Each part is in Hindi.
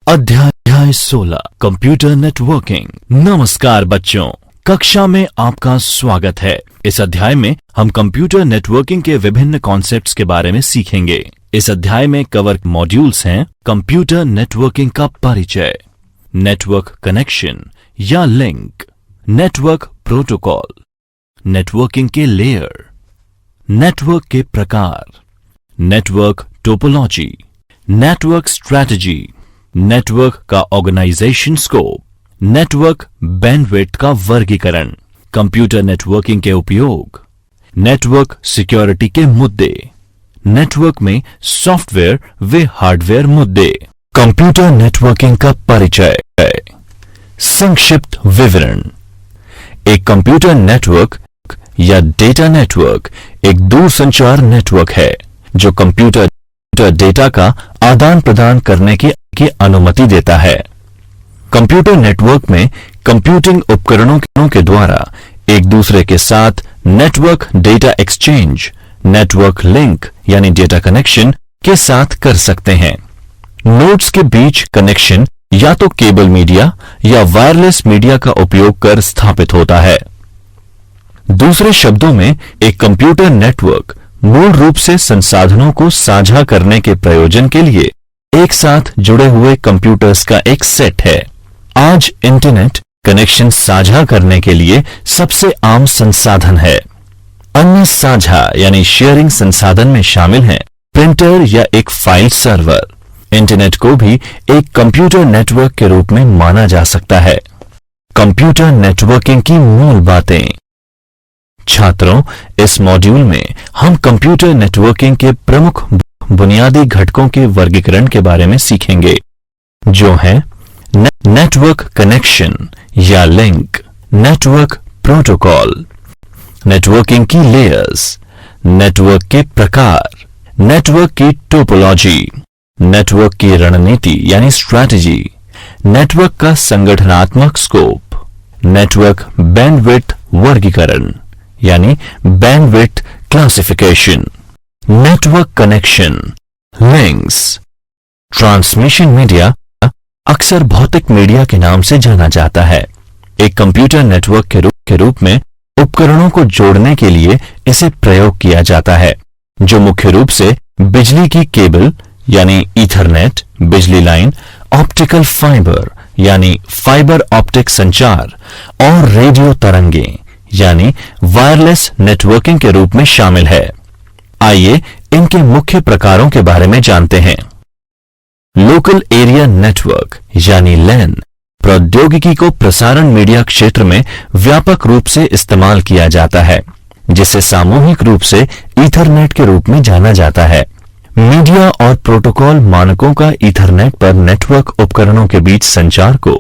अध्याय 16 कंप्यूटर नेटवर्किंग। नमस्कार बच्चों, कक्षा में आपका स्वागत है। इस अध्याय में हम कंप्यूटर नेटवर्किंग के विभिन्न कॉन्सेप्ट्स के बारे में सीखेंगे। इस अध्याय में कवर मॉड्यूल्स हैं: कंप्यूटर नेटवर्किंग का परिचय, नेटवर्क कनेक्शन या लिंक, नेटवर्क प्रोटोकॉल, नेटवर्किंग के लेयर, नेटवर्क के प्रकार, network topology, network strategy, network का ऑर्गेनाइजेशन स्कोप, नेटवर्क बैंडविड्थ का वर्गीकरण, कंप्यूटर नेटवर्किंग के उपयोग, नेटवर्क सिक्योरिटी के मुद्दे, नेटवर्क में सॉफ्टवेयर व हार्डवेयर मुद्दे। कंप्यूटर नेटवर्किंग का परिचय, संक्षिप्त विवरण। एक कंप्यूटर नेटवर्क या डेटा नेटवर्क एक दूरसंचार नेटवर्क है जो कंप्यूटर डेटा का आदान प्रदान करने की अनुमति देता है। कंप्यूटर नेटवर्क में कंप्यूटिंग उपकरणों के द्वारा एक दूसरे के साथ network data exchange, network link यानी डेटा कनेक्शन के साथ कर सकते हैं। नोड्स के बीच कनेक्शन या तो केबल मीडिया या वायरलेस मीडिया का उपयोग कर स्थापित होता है। दूसरे शब्दों में, एक कंप्यूटर नेटवर्क मूल रूप से संसाधनों को साझा करने के प्रयोजन के लिए एक साथ जुड़े हुए कंप्यूटर्स का एक सेट है। आज इंटरनेट कनेक्शन साझा करने के लिए सबसे आम संसाधन है। अन्य साझा यानी शेयरिंग संसाधन में शामिल हैं प्रिंटर या एक फाइल सर्वर। इंटरनेट को भी एक कंप्यूटर नेटवर्क के रूप में माना जा सकता है। कंप्यूटर नेटवर्किंग की मूल बातें। छात्रों, इस मॉड्यूल में हम कंप्यूटर नेटवर्किंग के प्रमुख बुनियादी घटकों के वर्गीकरण के बारे में सीखेंगे, जो हैं नेटवर्क कनेक्शन या लिंक, नेटवर्क प्रोटोकॉल, नेटवर्किंग की लेयर्स, नेटवर्क के प्रकार, नेटवर्क की टोपोलॉजी, नेटवर्क की रणनीति यानी स्ट्रैटेजी, नेटवर्क का संगठनात्मक स्कोप, नेटवर्क बैंडविड्थ वर्गीकरण यानी bandwidth classification, network connection, links. Transmission media अक्सर भौतिक मीडिया के नाम से जाना जाता है। एक कंप्यूटर नेटवर्क के रूप में उपकरणों को जोड़ने के लिए इसे प्रयोग किया जाता है, जो मुख्य रूप से बिजली की केबल यानी ईथरनेट, बिजली लाइन, ऑप्टिकल फाइबर यानी फाइबर ऑप्टिक संचार और रेडियो तरंगें यानी वायरलेस नेटवर्किंग के रूप में शामिल है। आइए इनके मुख्य प्रकारों के बारे में जानते हैं। लोकल एरिया नेटवर्क यानी लैन प्रौद्योगिकी को प्रसारण मीडिया क्षेत्र में व्यापक रूप से इस्तेमाल किया जाता है, जिसे सामूहिक रूप से ईथरनेट के रूप में जाना जाता है। मीडिया और प्रोटोकॉल मानकों का ईथरनेट पर नेटवर्क उपकरणों के बीच संचार को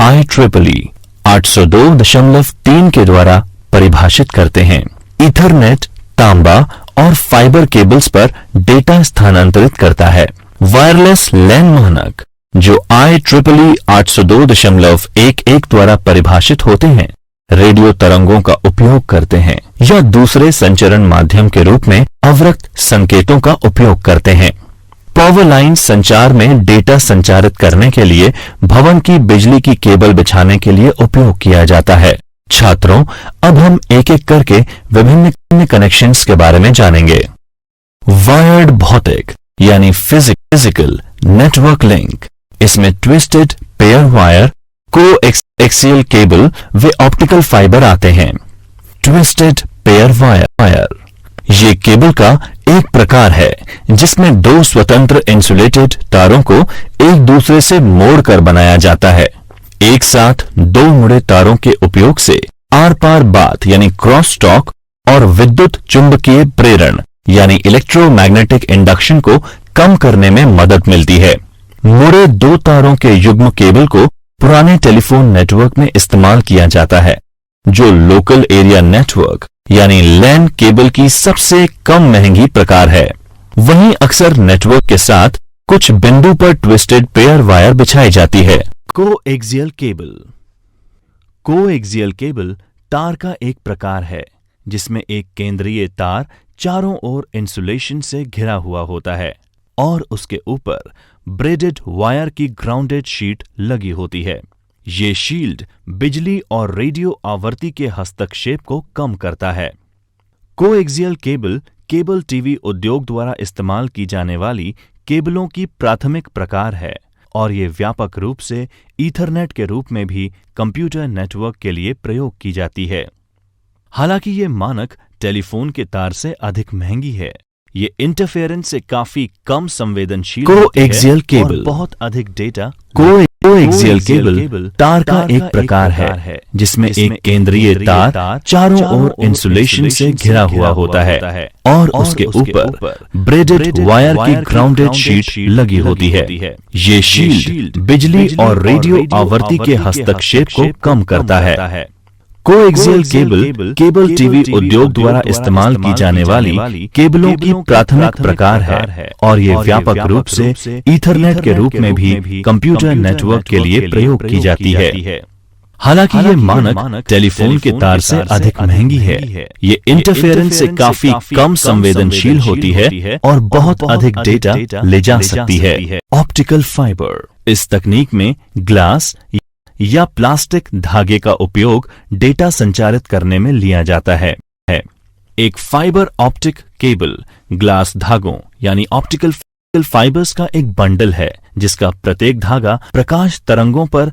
IEEE 802.3 के द्वारा परिभाषित करते हैं। ईथरनेट तांबा और फाइबर केबल्स पर डेटा स्थानांतरित करता है। वायरलेस लैन मानक, जो IEEE 802.11 द्वारा परिभाषित होते हैं, रेडियो तरंगों का उपयोग करते हैं या दूसरे संचरण माध्यम के रूप में अवरक्त संकेतों का उपयोग करते हैं। पावर लाइन संचार में डेटा संचारित करने के लिए भवन की बिजली की केबल बिछाने के लिए उपयोग किया जाता है। छात्रों, अब हम एक एक करके विभिन्न कनेक्शंस के बारे में जानेंगे। वायर्ड भौतिक यानी फिजिकल नेटवर्क लिंक। इसमें twisted pair wire, coaxial cable व ऑप्टिकल फाइबर आते हैं। ट्विस्टेड पेयर वायर ये केबल का एक प्रकार है जिसमें दो स्वतंत्र इंसुलेटेड तारों को एक दूसरे से मोड़कर बनाया जाता है। एक साथ दो मुड़े तारों के उपयोग से आर पार बात यानी क्रॉस टॉक और विद्युत चुंबकीय प्रेरण यानी इलेक्ट्रोमैग्नेटिक इंडक्शन को कम करने में मदद मिलती है। मुड़े दो तारों के युग्म केबल को पुराने टेलीफोन नेटवर्क में इस्तेमाल किया जाता है, जो लोकल एरिया नेटवर्क यानी लैन केबल की सबसे कम महंगी प्रकार है। वहीं अक्सर नेटवर्क के साथ कुछ बिंदु पर ट्विस्टेड पेयर वायर बिछाई जाती है। Coaxial cable. कोएक्सियल केबल तार का एक प्रकार है जिसमें एक केंद्रीय तार चारों ओर इंसुलेशन से घिरा हुआ होता है और उसके ऊपर ब्रेडेड वायर की ग्राउंडेड शीट लगी होती है। ये शील्ड बिजली और रेडियो आवृत्ति के हस्तक्षेप को कम करता है। कोएक्सियल केबल केबल टीवी उद्योग द्वारा इस्तेमाल की जाने वाली केबलों की प्राथमिक प्रकार है और ये व्यापक रूप से ईथरनेट के रूप में भी कंप्यूटर नेटवर्क के लिए प्रयोग की जाती है। हालांकि ये मानक टेलीफोन के तार से अधिक महंगी है। ये इंटरफेरेंस से काफी कम संवेदनशील कोएक्सियल केबल बहुत अधिक डेटा कोएक्सियल केबल तार का एक प्रकार है जिसमें एक केंद्रीय तार चारों ओर इंसुलेशन से घिरा हुआ होता है और उसके ऊपर ब्रेडेड वायर की ग्राउंडेड शीट लगी होती है। ये शील्ड बिजली और रेडियो आवृत्ति के हस्तक्षेप को कम करता है। कोएक्सियल केबल केबल टीवी उद्योग द्वारा इस्तेमाल की जाने वाली केबलों की प्राथमिक प्रकार है और ये व्यापक रूप से ईथरनेट के रूप में भी कंप्यूटर नेटवर्क के लिए प्रयोग की जाती है। हालांकि ये मानक टेलीफोन के तार से अधिक महंगी है। ये इंटरफेरेंस से काफी कम संवेदनशील होती है और बहुत अधिक डेटा ले जा सकती है। ऑप्टिकल फाइबर, इस तकनीक में ग्लास या प्लास्टिक धागे का उपयोग डेटा संचारित करने में लिया जाता है। एक फाइबर ऑप्टिक केबल ग्लास धागों यानी ऑप्टिकल फाइबर्स का एक बंडल है जिसका प्रत्येक धागा प्रकाश तरंगों पर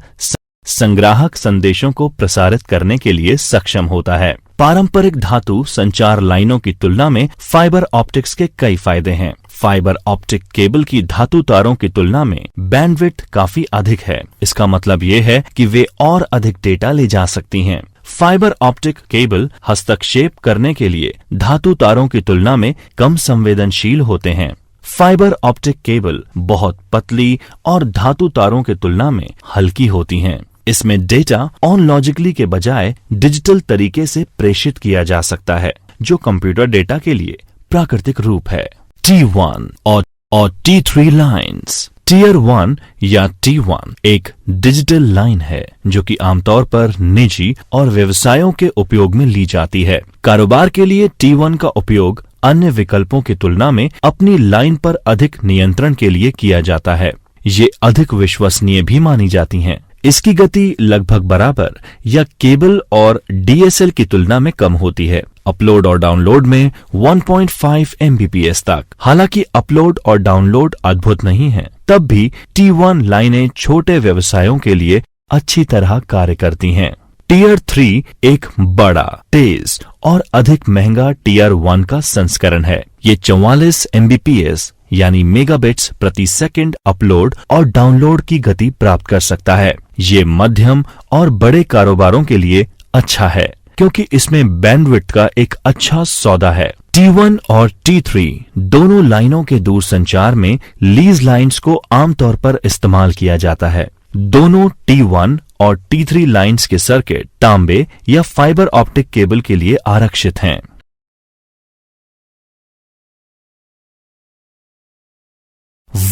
संग्राहक संदेशों को प्रसारित करने के लिए सक्षम होता है। पारंपरिक धातु संचार लाइनों की तुलना में फाइबर ऑप्टिक्स के कई फायदे हैं। फाइबर ऑप्टिक केबल की धातु तारों की तुलना में बैंडविड्थ काफी अधिक है। इसका मतलब ये है कि वे और अधिक डेटा ले जा सकती हैं। फाइबर ऑप्टिक केबल हस्तक्षेप करने के लिए धातु तारों की तुलना में कम संवेदनशील होते हैं। फाइबर ऑप्टिक केबल बहुत पतली और धातु तारों की तुलना में हल्की होती हैं। इसमें डेटा ऑनलॉजिकली के बजाय डिजिटल तरीके से प्रेषित किया जा सकता है, जो कंप्यूटर डेटा के लिए प्राकृतिक रूप है। T1 और T3 लाइन्स। टीयर 1 या T1 एक डिजिटल लाइन है जो कि आमतौर पर निजी और व्यवसायों के उपयोग में ली जाती है। कारोबार के लिए T1 का उपयोग अन्य विकल्पों की तुलना में अपनी लाइन पर अधिक नियंत्रण के लिए किया जाता है। ये अधिक विश्वसनीय भी मानी जाती हैं। इसकी गति लगभग बराबर या केबल और DSL की तुलना में कम होती है। अपलोड और डाउनलोड में 1.5 Mbps तक। हालांकि अपलोड और डाउनलोड अद्भुत नहीं है, तब भी T1 लाइनें छोटे व्यवसायों के लिए अच्छी तरह कार्य करती हैं। टीयर 3 एक बड़ा, तेज और अधिक महंगा टीयर 1 का संस्करण है। ये 44 Mbps यानी मेगाबिट्स प्रति सेकंड अपलोड और डाउनलोड की गति प्राप्त कर सकता है। ये मध्यम और बड़े कारोबारों के लिए अच्छा है क्योंकि इसमें बैंडविड्थ का एक अच्छा सौदा है। T1 और T3 दोनों लाइनों के दूरसंचार में लीज लाइन्स को आमतौर पर इस्तेमाल किया जाता है। दोनों T1 और T3 लाइन्स के सर्किट तांबे या फाइबर ऑप्टिक केबल के लिए आरक्षित हैं।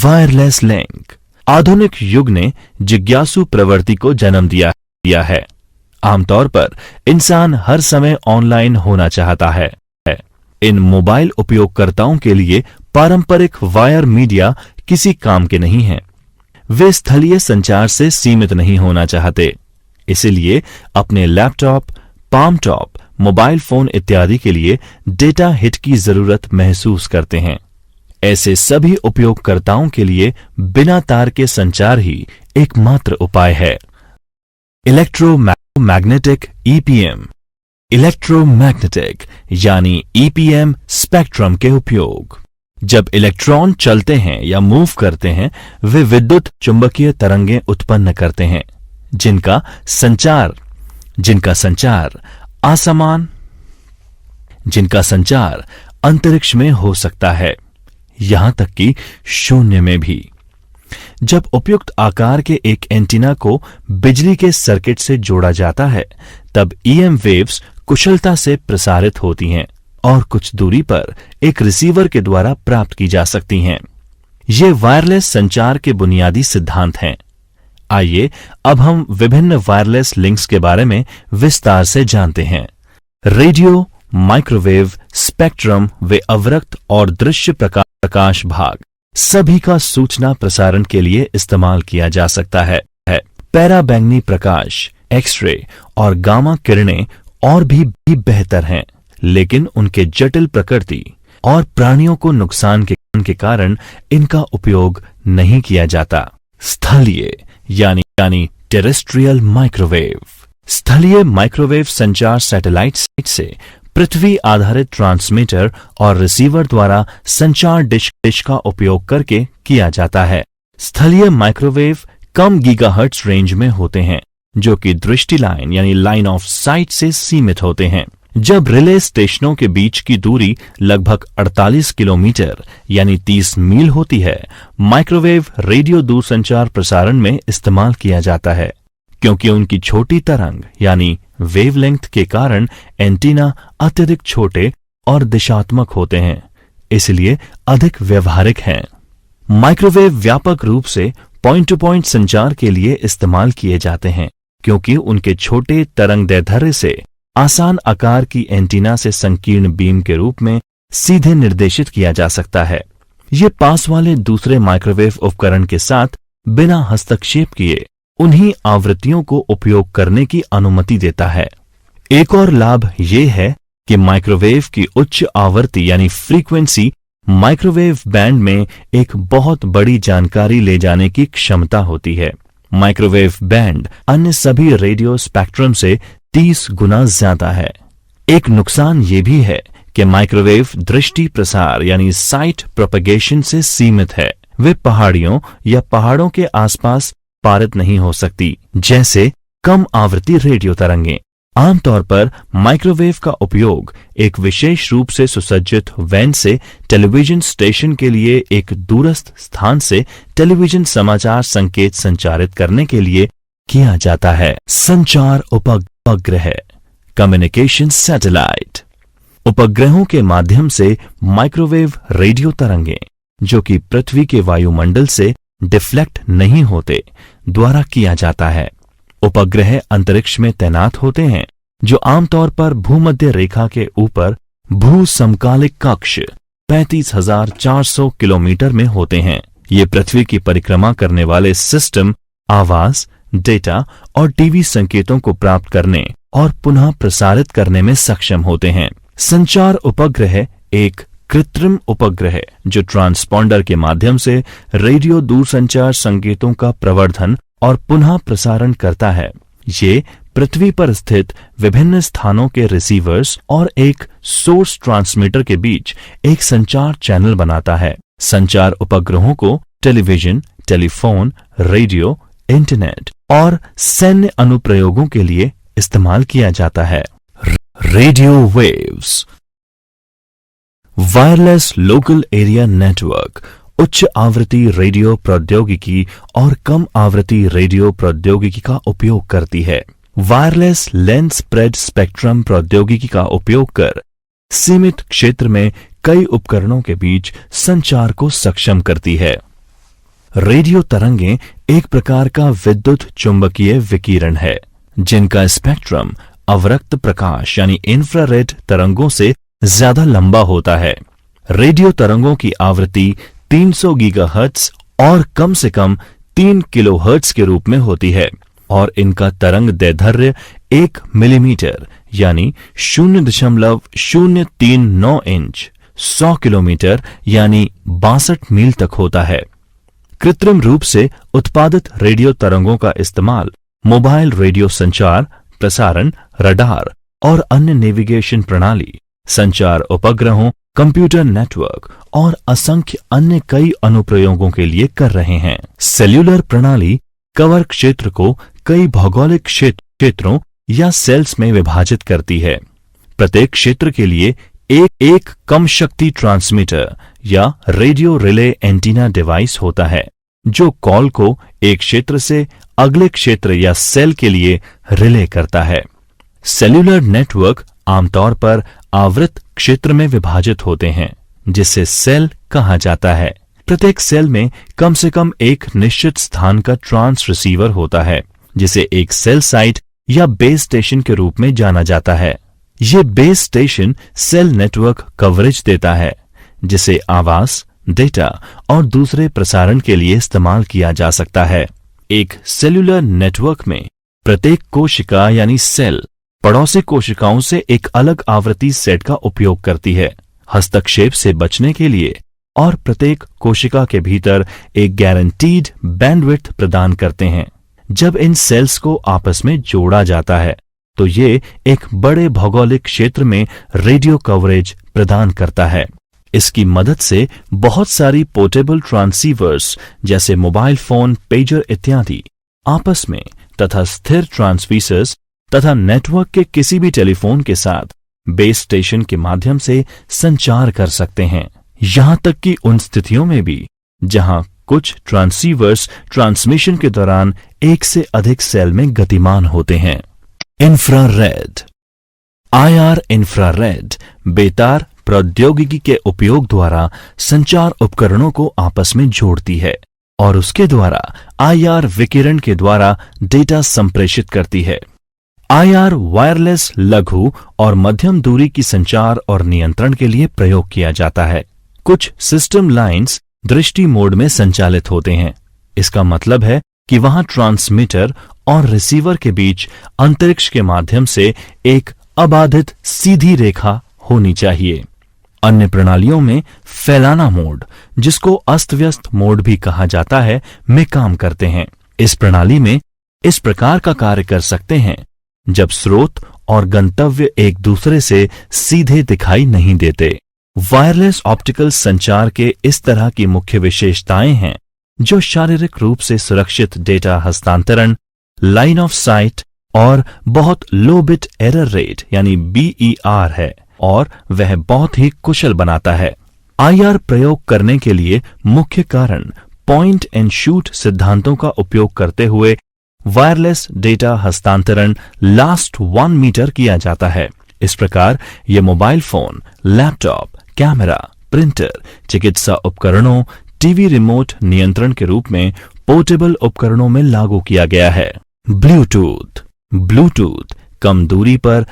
Wireless link. आधुनिक युग ने जिज्ञासु प्रवृत्ति को जन्म दिया है। आमतौर पर इंसान हर समय ऑनलाइन होना चाहता है। इन मोबाइल उपयोगकर्ताओं के लिए पारंपरिक वायर मीडिया किसी काम के नहीं हैं। वे स्थलीय संचार से सीमित नहीं होना चाहते, इसलिए अपने laptop, palm top, mobile phone इत्यादि के लिए डेटा हिट की जरूरत महसूस करते हैं। ऐसे सभी उपयोगकर्ताओं के लिए बिना तार के संचार ही एकमात्र उपाय है। Electromagnetic EPM। इलेक्ट्रोमैग्नेटिक यानी EPM स्पेक्ट्रम के उपयोग। जब इलेक्ट्रॉन चलते हैं या मूव करते हैं, वे विद्युत चुंबकीय तरंगें उत्पन्न करते हैं जिनका संचार अंतरिक्ष में हो सकता है, यहां तक कि शून्य में भी। जब उपयुक्त आकार के एक एंटीना को बिजली के सर्किट से जोड़ा जाता है, तब EM वेव्स कुशलता से प्रसारित होती हैं और कुछ दूरी पर एक रिसीवर के द्वारा प्राप्त की जा सकती हैं। ये वायरलेस संचार के बुनियादी सिद्धांत हैं। आइए अब हम विभिन्न वायरलेस लिंक्स के बारे में विस्तार से जानते हैं। रेडियो, माइक्रोवेव, स्पेक्ट्रम वे अवरक्त और दृश्य प्रकाश भाग। सभी का सूचना प्रसारण के लिए इस्तेमाल किया जा सकता है। पैराबैंगनी प्रकाश, एक्सरे और गामा किरणें और भी बेहतर हैं, लेकिन उनके जटिल प्रकृति और प्राणियों को नुकसान के कारण इनका उपयोग नहीं किया जाता। स्थलीय यानी टेरेस्ट्रियल माइक्रोवेव। स्थलीय माइक्रोवेव संचार सैटेलाइट से पृथ्वी आधारित ट्रांसमीटर और रिसीवर द्वारा संचार डिश का उपयोग करके किया जाता है। स्थलीय माइक्रोवेव कम गीगाहर्ट्ज रेंज में होते हैं, जो कि दृष्टि लाइन यानी लाइन ऑफ साइट से सीमित होते हैं। जब रिले स्टेशनों के बीच की दूरी लगभग 48 किलोमीटर यानी 30 मील होती है, माइक्रोवेव रेडियो दूरसंचार प्रसारण में इस्तेमाल किया जाता है, क्योंकि उनकी छोटी तरंग यानी वेवलेंथ के कारण एंटीना अत्यधिक छोटे और दिशात्मक होते हैं, इसलिए अधिक व्यवहारिक हैं। माइक्रोवेव व्यापक रूप से पॉइंट टू पॉइंट संचार के लिए इस्तेमाल किए जाते हैं, क्योंकि उनके छोटे तरंगदैर्ध्य से आसान आकार की एंटीना से संकीर्ण बीम के रूप में सीधे निर्देशित किया जा सकता है। ये पास वाले दूसरे माइक्रोवेव उपकरण के साथ बिना हस्तक्षेप किए उन्हीं आवृत्तियों को उपयोग करने की अनुमति देता है। एक और लाभ ये है कि माइक्रोवेव की उच्च आवृत्ति यानी फ्रीक्वेंसी माइक्रोवेव बैंड में एक बहुत बड़ी जानकारी ले जाने की क्षमता होती है। माइक्रोवेव बैंड अन्य सभी रेडियो स्पेक्ट्रम से 30 गुना ज्यादा है। एक नुकसान ये भी है कि माइक्रोवेव दृष्टि प्रसार यानी साइट प्रोपगेशन से सीमित है। वे पहाड़ियों या पहाड़ों के आसपास पारित नहीं हो सकती, जैसे कम आवृत्ति रेडियो तरंगें। आमतौर पर माइक्रोवेव का उपयोग एक विशेष रूप से सुसज्जित वैन से टेलीविजन स्टेशन के लिए एक दूरस्थ स्थान से टेलीविजन समाचार संकेत संचारित करने के लिए किया जाता है। संचार उपग्रह, कम्युनिकेशन सैटेलाइट। उपग्रहों के माध्यम से माइक्रोवेव रेडियो तरंगें, जो कि पृथ्वी के वायुमंडल से डिफ्लेक्ट नहीं होते, द्वारा किया जाता है। उपग्रह अंतरिक्ष में तैनात होते हैं, जो आमतौर पर भूमध्य रेखा के ऊपर भू समकालिक कक्ष 35,400 किलोमीटर में होते हैं। ये पृथ्वी की परिक्रमा करने वाले सिस्टम आवाज, डेटा और टीवी संकेतों को प्राप्त करने और पुनः प्रसारित करने में सक्षम होते हैं। संचार उपग्रह एक कृत्रिम उपग्रह जो ट्रांसपॉन्डर के माध्यम से रेडियो दूरसंचार संकेतों का प्रवर्धन और पुनः प्रसारण करता है। ये पृथ्वी पर स्थित विभिन्न स्थानों के रिसीवर्स और एक सोर्स ट्रांसमीटर के बीच एक संचार चैनल बनाता है। संचार उपग्रहों को टेलीविजन, टेलीफोन, रेडियो, इंटरनेट और सैन्य अनुप्रयोगों के लिए इस्तेमाल किया जाता है। Radio waves. Wireless local area network उच्च आवृत्ति रेडियो प्रौद्योगिकी और कम आवृत्ति रेडियो प्रौद्योगिकी का उपयोग करती है। वायरलेस लेंथ स्प्रेड स्पेक्ट्रम प्रौद्योगिकी का उपयोग कर सीमित क्षेत्र में कई उपकरणों के बीच संचार को सक्षम करती है। रेडियो तरंगें एक प्रकार का विद्युत चुंबकीय विकिरण है, जिनका स्पेक्ट्रम अवरक्त प्रकाश यानी इंफ्रारेड तरंगों से ज्यादा लंबा होता है। रेडियो तरंगों की आवृत्ति 300 गीगाहर्ट्ज और कम से कम 3 किलोहर्ट्ज के रूप में होती है और इनका तरंग दैर्ध्य 1 मिलीमीटर यानी 0.039 इंच 100 किलोमीटर यानी 62 मील तक होता है। कृत्रिम रूप से उत्पादित रेडियो तरंगों का इस्तेमाल मोबाइल रेडियो संचार, प्रसारण, रडार और अन्य नेविगेशन प्रणाली, संचार उपग्रहों, कंप्यूटर नेटवर्क और असंख्य अन्य कई अनुप्रयोगों के लिए कर रहे हैं। सेल्यूलर प्रणाली कवर क्षेत्र को कई भौगोलिक क्षेत्रों या सेल्स में विभाजित करती है। प्रत्येक क्षेत्र के लिए एक कम शक्ति ट्रांसमीटर या रेडियो रिले एंटीना डिवाइस होता है, जो कॉल को एक क्षेत्र से अगले क्षेत्र या सेल के लिए रिले करता है। सेल्यूलर नेटवर्क आमतौर पर आवृत क्षेत्र में विभाजित होते हैं, जिसे सेल कहा जाता है। प्रत्येक सेल में कम से कम एक निश्चित स्थान का ट्रांस रिसीवर होता है, जिसे एक सेल साइट या बेस स्टेशन के रूप में जाना जाता है। ये base station cell network coverage देता है, जिसे आवास, डेटा और दूसरे प्रसारण के लिए इस्तेमाल किया जा सकता है। एक सेल्यूलर नेटवर्क में प्रत्येक कोशिका यानी सेल पड़ोसी कोशिकाओं से एक अलग आवृत्ति सेट का उपयोग करती है, हस्तक्षेप से बचने के लिए और प्रत्येक कोशिका के भीतर एक गारंटीड बैंडविड्थ प्रदान करते हैं। जब इन सेल्स को आपस में जोड़ा जाता है तो ये एक बड़े भौगोलिक क्षेत्र में रेडियो कवरेज प्रदान करता है। इसकी मदद से बहुत सारी पोर्टेबल ट्रांसीवर्स जैसे मोबाइल फोन, पेजर इत्यादि आपस में तथा स्थिर ट्रांसमीटर्स तथा नेटवर्क के किसी भी टेलीफोन के साथ बेस स्टेशन के माध्यम से संचार कर सकते हैं, यहां तक कि उन स्थितियों में भी जहां कुछ ट्रांसीवर्स ट्रांसमिशन के दौरान एक से अधिक सेल में गतिमान होते हैं। इंफ्रारेड IR इंफ्रारेड बेतार प्रौद्योगिकी के उपयोग द्वारा संचार उपकरणों को आपस में जोड़ती है और उसके द्वारा IR विकिरण के द्वारा डेटा संप्रेषित करती है। IR वायरलेस लघु और मध्यम दूरी की संचार और नियंत्रण के लिए प्रयोग किया जाता है। कुछ सिस्टम लाइंस दृष्टि मोड में संचालित होते हैं। इसका मतलब है कि वहां ट्रांसमीटर और रिसीवर के बीच अंतरिक्ष के माध्यम से एक अबाधित सीधी रेखा होनी चाहिए। अन्य प्रणालियों में फैलाना मोड, जिसको अस्त व्यस्त मोड भी कहा जाता है, में काम करते हैं। इस प्रणाली में इस प्रकार का कार्य कर सकते हैं जब स्रोत और गंतव्य एक दूसरे से सीधे दिखाई नहीं देते। वायरलेस ऑप्टिकल संचार के इस तरह की मुख्य विशेषताएं हैं जो शारीरिक रूप से सुरक्षित डेटा हस्तांतरण, लाइन ऑफ साइट और बहुत लो बिट एरर रेट यानी BER है और वह बहुत ही कुशल बनाता है। IR प्रयोग करने के लिए मुख्य कारण पॉइंट एंड शूट सिद्धांतों का उपयोग करते हुए वायरलेस डेटा हस्तांतरण लास्ट 1 मीटर किया जाता है। इस प्रकार ये mobile phone, laptop, camera, printer, चिकित्सा उपकरणों, टीवी रिमोट नियंत्रण के रूप में पोर्टेबल उपकरणों में लागू किया गया है। ब्लूटूथ कम दूरी पर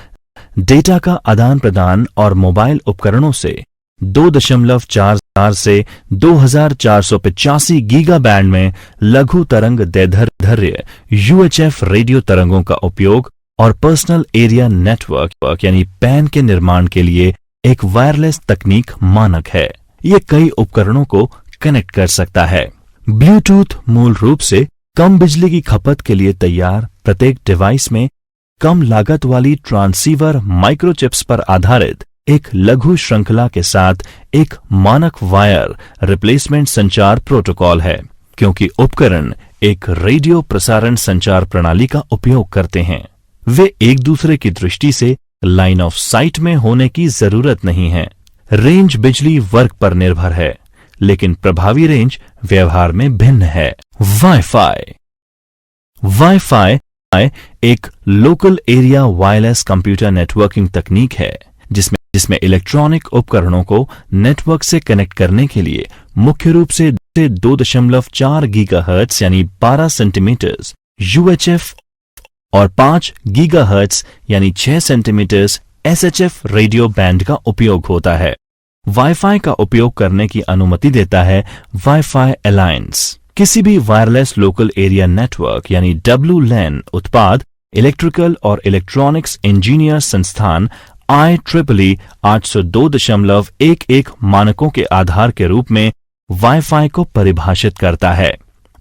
डेटा का आदान प्रदान और मोबाइल उपकरणों से 2.44 से 2485 गीगा बैंड में लघु तरंग दैर्ध्य UHF रेडियो तरंगों का उपयोग और पर्सनल एरिया नेटवर्क यानी PAN के निर्माण के लिए एक वायरलेस तकनीक मानक है। ये कई उपकरणों को कनेक्ट कर सकता है। ब्लूटूथ मूल रूप से कम बिजली की खपत के लिए तैयार प्रत्येक डिवाइस में कम लागत वाली ट्रांसीवर माइक्रोचिप्स पर आधारित एक लघु श्रृंखला के साथ एक मानक वायर रिप्लेसमेंट संचार प्रोटोकॉल है, क्योंकि उपकरण एक रेडियो प्रसारण संचार प्रणाली का उपयोग करते हैं। वे एक दूसरे की दृष्टि से लाइन ऑफ साइट में होने की जरूरत नहीं है। रेंज बिजली वर्ग पर निर्भर है, लेकिन प्रभावी रेंज व्यवहार में भिन्न है। वाईफाई एक local area wireless computer networking तकनीक है जिसमें इलेक्ट्रॉनिक उपकरणों को नेटवर्क से कनेक्ट करने के लिए मुख्य रूप से 2.4 गीगाहर्ट्ज यानी 12 सेंटीमीटर UHF और 5 गीगाहर्ट्ज यानी 6 सेंटीमीटर SHF रेडियो बैंड का उपयोग होता है। वाईफाई का उपयोग करने की अनुमति देता है वाईफाई अलायंस। किसी भी वायरलेस लोकल एरिया नेटवर्क यानी WLAN उत्पाद इलेक्ट्रिकल और इलेक्ट्रॉनिक्स इंजीनियर संस्थान IEEE 802.11 मानकों के आधार के रूप में वाईफाई को परिभाषित करता है।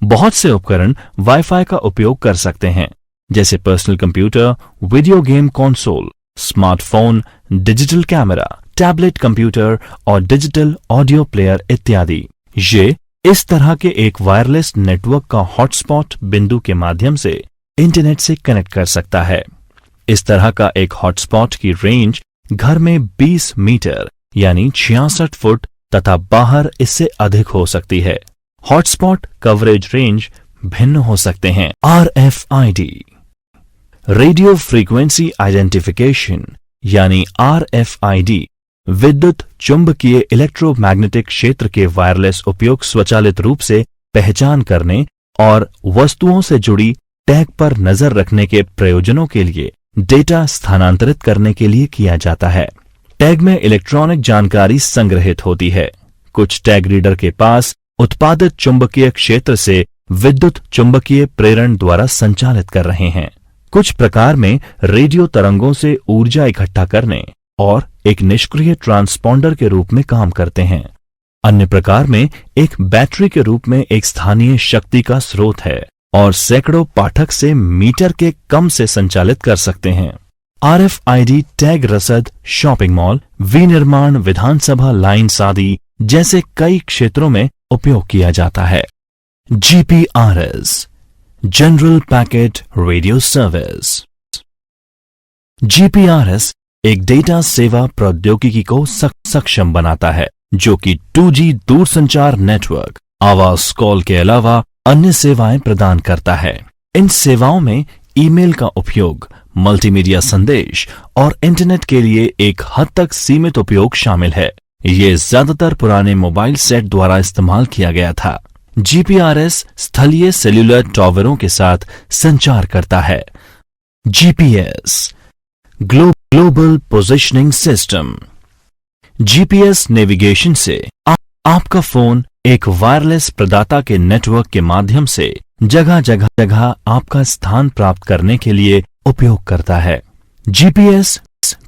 बहुत से उपकरण वाईफाई का उपयोग कर सकते हैं, जैसे personal computer, video game console, smartphone, digital camera, tablet computer और डिजिटल ऑडियो प्लेयर इत्यादि। ये इस तरह के एक वायरलेस नेटवर्क का हॉटस्पॉट बिंदु के माध्यम से इंटरनेट से कनेक्ट कर सकता है। इस तरह का एक हॉटस्पॉट की रेंज घर में 20 मीटर यानी 66 फुट तथा बाहर इससे अधिक हो सकती है। हॉटस्पॉट कवरेज रेंज भिन्न हो सकते हैं। RFID रेडियो फ्रीक्वेंसी आइडेंटिफिकेशन यानी RFID विद्युत चुंबकीय इलेक्ट्रोमैग्नेटिक क्षेत्र के वायरलेस उपयोग स्वचालित रूप से पहचान करने और वस्तुओं से जुड़ी टैग पर नजर रखने के प्रयोजनों के लिए डेटा स्थानांतरित करने के लिए किया जाता है। टैग में इलेक्ट्रॉनिक जानकारी संग्रहित होती है। कुछ टैग रीडर के पास उत्पादित चुंबकीय क्षेत्र से विद्युत चुंबकीय प्रेरण द्वारा संचालित कर रहे हैं। कुछ प्रकार में रेडियो तरंगों से ऊर्जा इकट्ठा करने और एक निष्क्रिय ट्रांसपोंडर के रूप में काम करते हैं। अन्य प्रकार में एक बैटरी के रूप में एक स्थानीय शक्ति का स्रोत है और सैकड़ों पाठक से मीटर के कम से संचालित कर सकते हैं। RFID टैग रसद शॉपिंग मॉल, विनिर्माण, विधानसभा लाइन्स आदि जैसे कई क्षेत्रों में उपयोग किया जाता है। GPRS general packet radio service. GPRS एक डेटा सेवा प्रौद्योगिकी को सक्षम बनाता है जो कि 2G दूरसंचार नेटवर्क, आवाज कॉल के अलावा अन्य सेवाएं प्रदान करता है। इन सेवाओं में ईमेल का उपयोग, मल्टीमीडिया संदेश और इंटरनेट के लिए एक हद तक सीमित उपयोग शामिल है। ये ज्यादातर पुराने मोबाइल सेट द्वारा इस्तेमाल किया गया था। GPRS स्थलीय सेल्यूलर टावरों के साथ संचार करता है। GPS global positioning system. GPS navigation से आपका फोन एक वायरलेस प्रदाता के नेटवर्क के माध्यम से जगह जगह आपका स्थान प्राप्त करने के लिए उपयोग करता है। GPS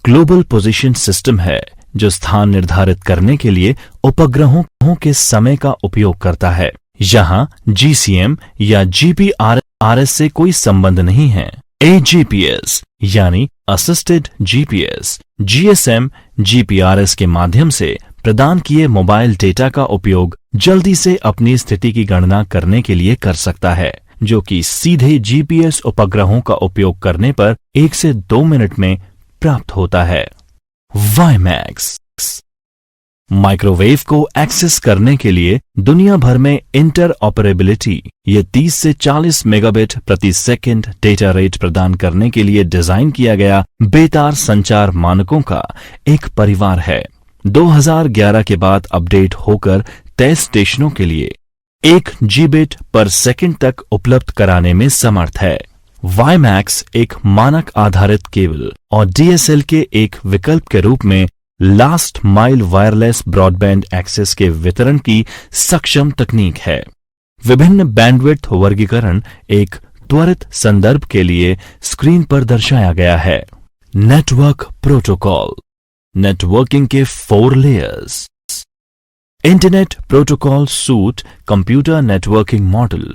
ग्लोबल पोजीशन सिस्टम है जो स्थान निर्धारित करने के लिए उपग्रहों के समय का उपयोग करता है। यहाँ GCM या GPRS से कोई संबंध नहीं है। AGPS यानी असिस्टेड GPS, GSM GPRS के माध्यम से प्रदान किए मोबाइल डेटा का उपयोग जल्दी से अपनी स्थिति की गणना करने के लिए कर सकता है, जो कि सीधे GPS उपग्रहों का उपयोग करने पर 1 से 2 मिनट में प्राप्त होता है। WiMAX माइक्रोवेव को एक्सेस करने के लिए दुनिया भर में इंटर ऑपरेबिलिटी, ये 30 से 40 मेगाबिट प्रति सेकंड डेटा रेट प्रदान करने के लिए डिजाइन किया गया बेतार संचार मानकों का एक परिवार है। 2011 के बाद अपडेट होकर तय स्टेशनों के लिए 1 जीबिट पर सेकंड तक उपलब्ध कराने में समर्थ है। WiMAX एक मानक आधारित केबल और DSL के एक विकल्प के रूप में last mile wireless broadband access के वितरण की सक्षम तकनीक है। विभिन्न बैंडविड्थ वर्गीकरण एक त्वरित संदर्भ के लिए स्क्रीन पर दर्शाया गया है। नेटवर्क प्रोटोकॉल, नेटवर्किंग के 4 layers. Internet protocol suit computer networking model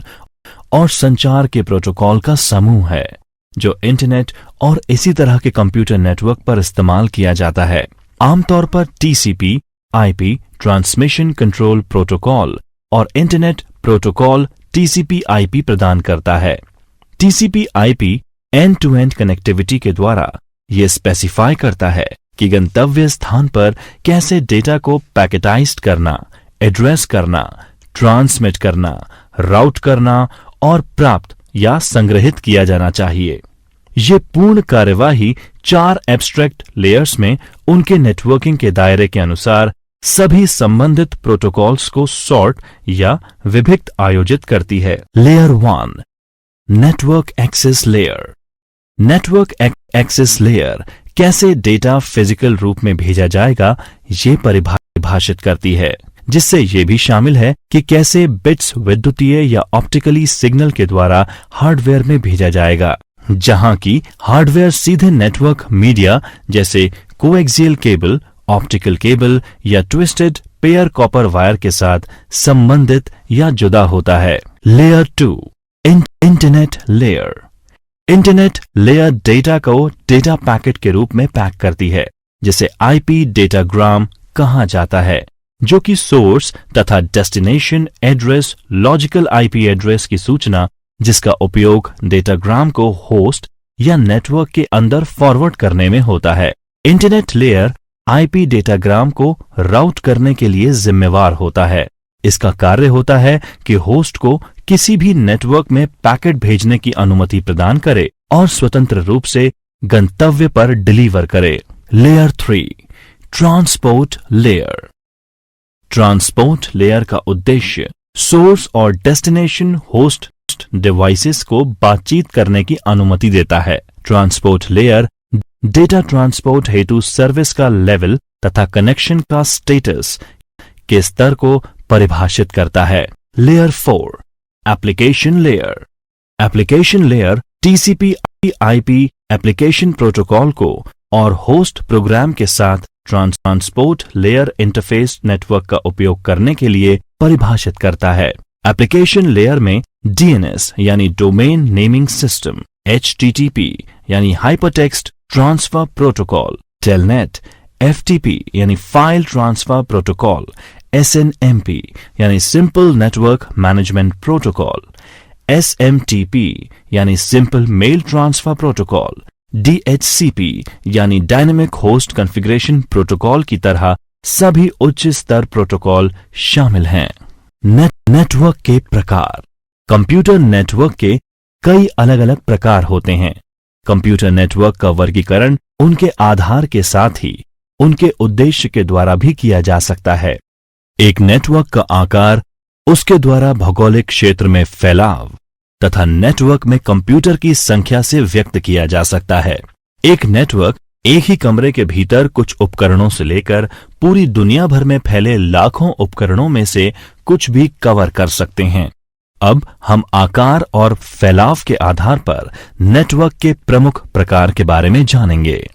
और संचार के प्रोटोकॉल का समूह है जो इंटरनेट और इसी तरह के कंप्यूटर नेटवर्क पर इस्तेमाल किया जाता है। आमतौर पर TCP, IP transmission control protocol और इंटरनेट प्रोटोकॉल TCP/IP प्रदान करता है। TCP/IP and to and connectivity के द्वारा यह स्पेसिफाई करता है कि गंतव्य स्थान पर कैसे डेटा को पैकेटाइज्ड करना, एड्रेस करना, ट्रांसमिट करना, राउट करना और प्राप्त या संग्रहित किया जाना चाहिए। ये पूर्ण कार्यवाही 4 एब्स्ट्रैक्ट लेयर्स में उनके नेटवर्किंग के दायरे के अनुसार सभी संबंधित प्रोटोकॉल्स को सॉर्ट या विभिक्त आयोजित करती है। Layer 1 network access layer. Network access layer कैसे डेटा फिजिकल रूप में भेजा जाएगा ये परिभाषित करती है, जिससे ये भी शामिल है कि कैसे बिट्स विद्युतीय या ऑप्टिकली सिग्नल के द्वारा हार्डवेयर में भेजा जाएगा, जहां की हार्डवेयर सीधे नेटवर्क मीडिया जैसे कोएक्सियल केबल, ऑप्टिकल केबल या ट्विस्टेड पेयर कॉपर वायर के साथ संबंधित या जुदा होता है। Layer 2 internet layer. Internet layer data को डेटा पैकेट के रूप में पैक करती है, जिसे IP डेटाग्राम कहा जाता है, जो कि सोर्स तथा destination address logical IP address की सूचना जिसका उपयोग डेटाग्राम को होस्ट या नेटवर्क के अंदर फॉरवर्ड करने में होता है। इंटरनेट लेयर IP डेटाग्राम को राउट करने के लिए जिम्मेवार होता है। इसका कार्य होता है कि होस्ट को किसी भी नेटवर्क में पैकेट भेजने की अनुमति प्रदान करे और स्वतंत्र रूप से गंतव्य पर डिलीवर करे। Layer 3 transport layer. Transport layer का उद्देश्य सोर्स और डेस्टिनेशन होस्ट डिवाइसेस को बातचीत करने की अनुमति देता है। ट्रांसपोर्ट लेयर डेटा ट्रांसपोर्ट हेतु सर्विस का लेवल तथा कनेक्शन का स्टेटस के स्तर को परिभाषित करता है। Layer 4, application layer. Application layer TCP/IP application protocol को और होस्ट प्रोग्राम के साथ ट्रांसपोर्ट लेयर इंटरफेस नेटवर्क का उपयोग करने के लिए परिभाषित करता है। एप्लीकेशन लेयर में DNS यानी डोमेन नेमिंग सिस्टम, HTTP यानी hypertext transfer protocol, telnet, FTP यानी फाइल ट्रांसफर प्रोटोकॉल, SNMP यानी simple network management protocol, SMTP यानी simple mail transfer protocol, DHCP यानी डायनेमिक होस्ट कॉन्फ़िगरेशन प्रोटोकॉल की तरह सभी उच्च स्तर प्रोटोकॉल शामिल हैं। नेटवर्क के प्रकार। कंप्यूटर नेटवर्क के कई अलग अलग प्रकार होते हैं। कंप्यूटर नेटवर्क का वर्गीकरण उनके आधार के साथ ही उनके उद्देश्य के द्वारा भी किया जा सकता है। एक नेटवर्क का आकार, उसके द्वारा भौगोलिक क्षेत्र में फैलाव तथा नेटवर्क में कंप्यूटर की संख्या से व्यक्त किया जा सकता है। एक नेटवर्क एक ही कमरे के भीतर कुछ उपकरणों से लेकर पूरी दुनिया भर में फैले लाखों उपकरणों में से कुछ भी कवर कर सकते हैं। अब हम आकार और फैलाव के आधार पर नेटवर्क के प्रमुख प्रकार के बारे में जानेंगे।